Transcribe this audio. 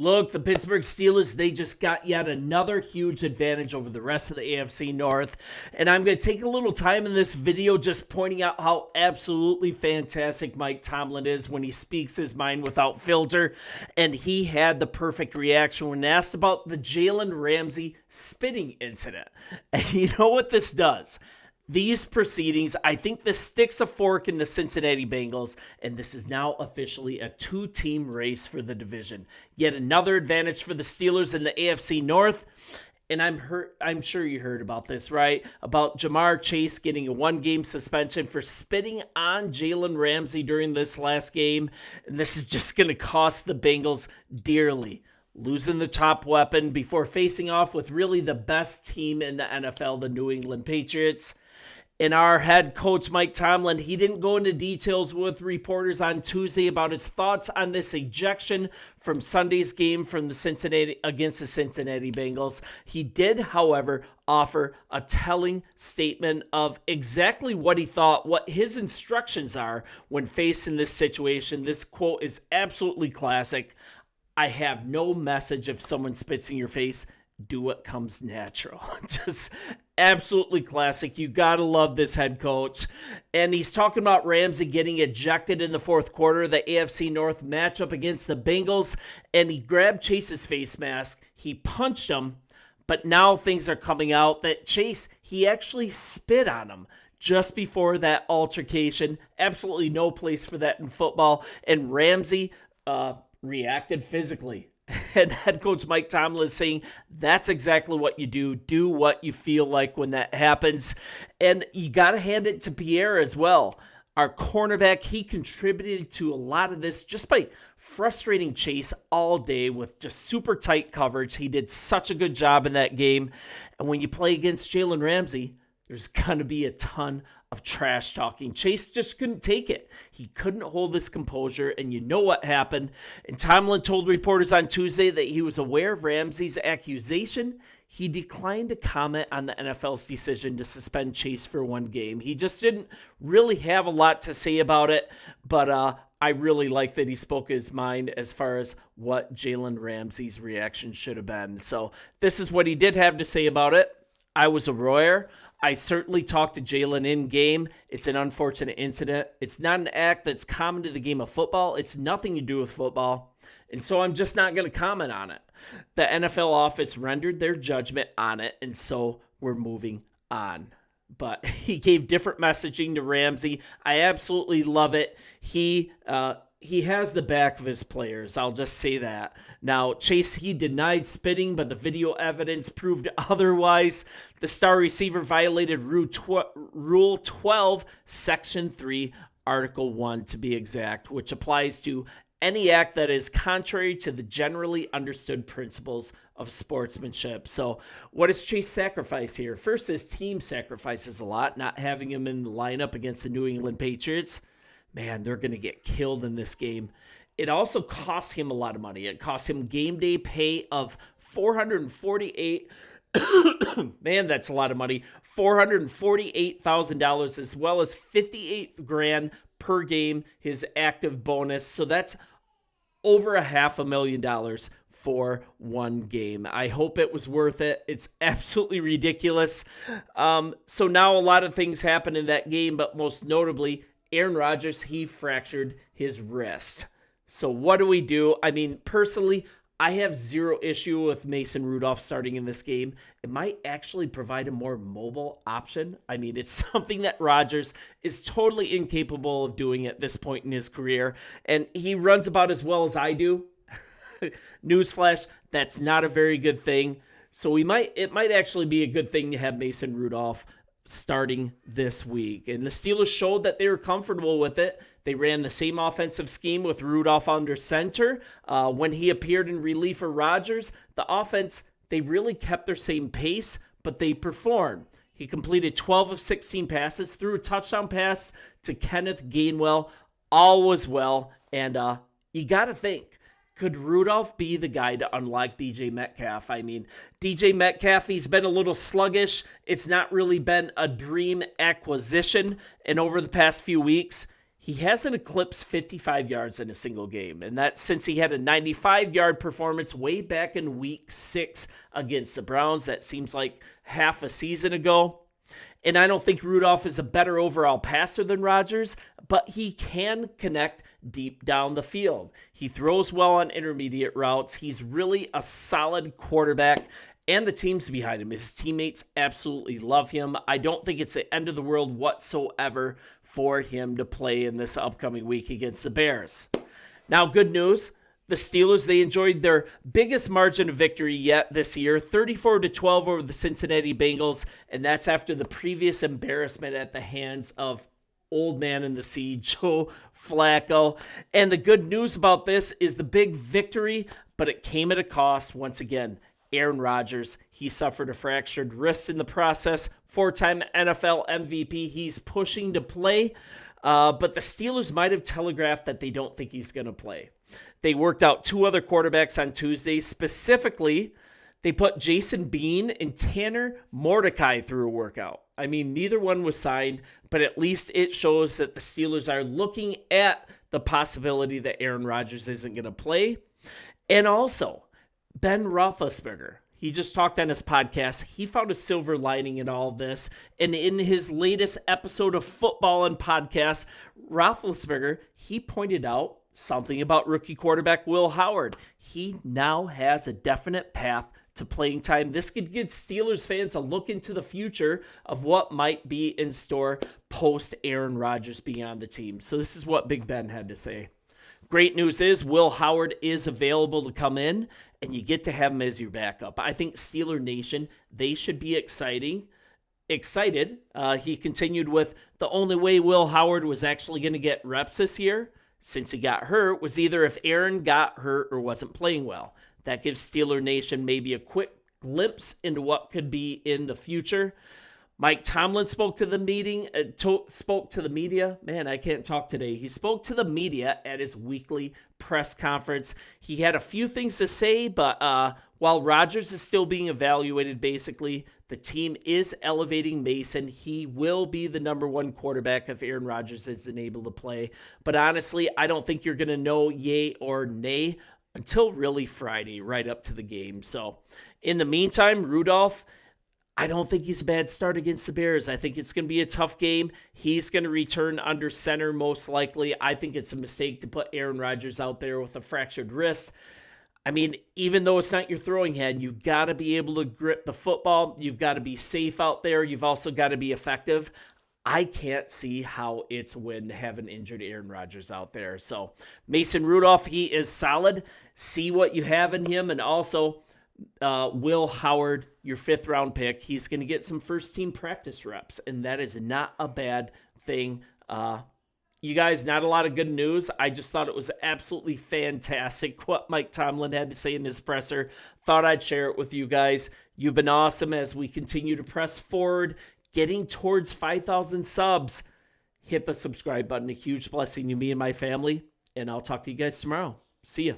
Look, the Pittsburgh Steelers, they just got yet another huge advantage over the rest of the AFC North. And I'm going to take a little time in this video just pointing out how absolutely fantastic Mike Tomlin is when he speaks his mind without filter. And he had the perfect reaction when asked about the Jalen Ramsey spitting incident. And you know what this does? These proceedings, I think this sticks a fork in the Cincinnati Bengals, and this is now officially a two-team race for the division. Yet another advantage for the Steelers in the AFC North, and I'm sure you heard about this, right? About Jamar Chase getting a one-game suspension for spitting on Jalen Ramsey during this last game, and this is just going to cost the Bengals dearly. Losing the top weapon before facing off with really the best team in the NFL, the New England Patriots. And our head coach, Mike Tomlin, he didn't go into details with reporters on Tuesday about his thoughts on this ejection from Sunday's game from against the Cincinnati Bengals. He did, however, offer a telling statement of exactly what he thought, what his instructions are when facing this situation. This quote is absolutely classic. "I have no message if someone spits in your face. Do what comes natural." Just absolutely classic. You gotta love this head coach. And he's talking about Ramsey getting ejected in the fourth quarter, the AFC North matchup against the Bengals, and he grabbed Chase's face mask. He punched him, but now things are coming out that Chase, he actually spit on him just before that altercation. Absolutely no place for that in football. And Ramsey reacted physically. And head coach Mike Tomlin is saying that's exactly what you do. Do what you feel like when that happens. And you got to hand it to Pierre as well. Our cornerback, he contributed to a lot of this just by frustrating Chase all day with just super tight coverage. He did such a good job in that game. And when you play against Jalen Ramsey, there's going to be a ton of trash talking. Chase just couldn't take it. He couldn't hold his composure, and you know what happened. And Tomlin told reporters on Tuesday that he was aware of Ramsey's accusation. He declined to comment on the NFL's decision to suspend Chase for one game. He just didn't really have a lot to say about it, but I really like that he spoke his mind as far as what Jalen Ramsey's reaction should have been. So this is what he did have to say about it. "I was aware. I certainly talked to Jalen in game. It's an unfortunate incident. It's not an act that's common to the game of football. It's nothing to do with football. And so I'm just not going to comment on it. The NFL office rendered their judgment on it, and so we're moving on." But he gave different messaging to Ramsey. I absolutely love it. He has the back of his players. I'll just say that. Now, Chase, he denied spitting, but the video evidence proved otherwise. The star receiver violated Rule 12, Section 3, Article 1 to be exact, which applies to any act that is contrary to the generally understood principles of sportsmanship. So what does Chase sacrifice here? First, his team sacrifices a lot, not having him in the lineup against the New England Patriots. Man, they're going to get killed in this game. It also costs him a lot of money. It costs him game day pay of $448. Man, that's a lot of money. $448,000, as well as $58,000 per game, his active bonus. So that's over $500,000 for one game. I hope it was worth it. It's absolutely ridiculous. So now a lot of things happen in that game, but most notably, Aaron Rodgers, he fractured his wrist. So what do? I mean, personally, I have zero issue with Mason Rudolph starting in this game. It might actually provide a more mobile option. I mean, it's something that Rodgers is totally incapable of doing at this point in his career. And he runs about as well as I do. Newsflash, that's not a very good thing. So it might actually be a good thing to have Mason Rudolph starting this week. And the Steelers showed that they were comfortable with it. They ran the same offensive scheme with Rudolph under center. When he appeared in relief for Rodgers, the offense, they really kept their same pace, but they performed. He completed 12 of 16 passes, threw a touchdown pass to Kenneth Gainwell. All was well. And you got to think, could Rudolph be the guy to unlock DJ Metcalf? I mean, DJ Metcalf, he's been a little sluggish. It's not really been a dream acquisition. And over the past few weeks, He hasn't eclipsed 55 yards in a single game, and that's since he had a 95-yard performance way back in Week 6 against the Browns. That seems like half a season ago. And I don't think Rudolph is a better overall passer than Rodgers, but he can connect deep down the field. He throws well on intermediate routes. He's really a solid quarterback, and the team's behind him. His teammates absolutely love him. I don't think it's the end of the world whatsoever for him to play in this upcoming week against the Bears. Now, good news. The Steelers, they enjoyed their biggest margin of victory yet this year, 34-12 over the Cincinnati Bengals, and that's after the previous embarrassment at the hands of old man in the sea, Joe Flacco. And the good news about this is the big victory, but it came at a cost once again. Aaron Rodgers, he suffered a fractured wrist in the process. 4-time NFL MVP. He's pushing to play, but the Steelers might have telegraphed that they don't think he's going to play. They worked out 2 other quarterbacks on Tuesday. Specifically, they put Jason Bean and Tanner Mordecai through a workout. I mean, neither one was signed, but at least it shows that the Steelers are looking at the possibility that Aaron Rodgers isn't going to play. And also, Ben Roethlisberger, he just talked on his podcast. He found a silver lining in all this. And in his latest episode of Football and Podcast, Roethlisberger, he pointed out something about rookie quarterback Will Howard. He now has a definite path to playing time. This could give Steelers fans a look into the future of what might be in store post Aaron Rodgers being on the team. So this is what Big Ben had to say. Great news is Will Howard is available to come in, and you get to have him as your backup. I think Steeler Nation, they should be excited. He continued with, the only way Will Howard was actually going to get reps this year, since he got hurt, was either if Aaron got hurt or wasn't playing well. That gives Steeler Nation maybe a quick glimpse into what could be in the future. Mike Tomlin spoke to the media. Man, I can't talk today. He spoke to the media at his weekly press conference. He had a few things to say, but while Rodgers is still being evaluated, basically, the team is elevating Mason. He will be the number 1 quarterback if Aaron Rodgers isn't able to play. But honestly, I don't think you're going to know yay or nay until really Friday, right up to the game. So in the meantime, Rudolph, I don't think he's a bad start against the Bears. I think it's going to be a tough game. He's going to return under center most likely. I think it's a mistake to put Aaron Rodgers out there with a fractured wrist. I mean, even though it's not your throwing hand, you've got to be able to grip the football. You've got to be safe out there. You've also got to be effective. I can't see how it's a win to have an injured Aaron Rodgers out there. So Mason Rudolph, he is solid. See what you have in him. And also, Will Howard, your 5th-round pick, he's going to get some first-team practice reps, and that is not a bad thing. You guys, not a lot of good news. I just thought it was absolutely fantastic what Mike Tomlin had to say in his presser. Thought I'd share it with you guys. You've been awesome as we continue to press forward, getting towards 5,000 subs. Hit the subscribe button. A huge blessing to me and my family, and I'll talk to you guys tomorrow. See ya.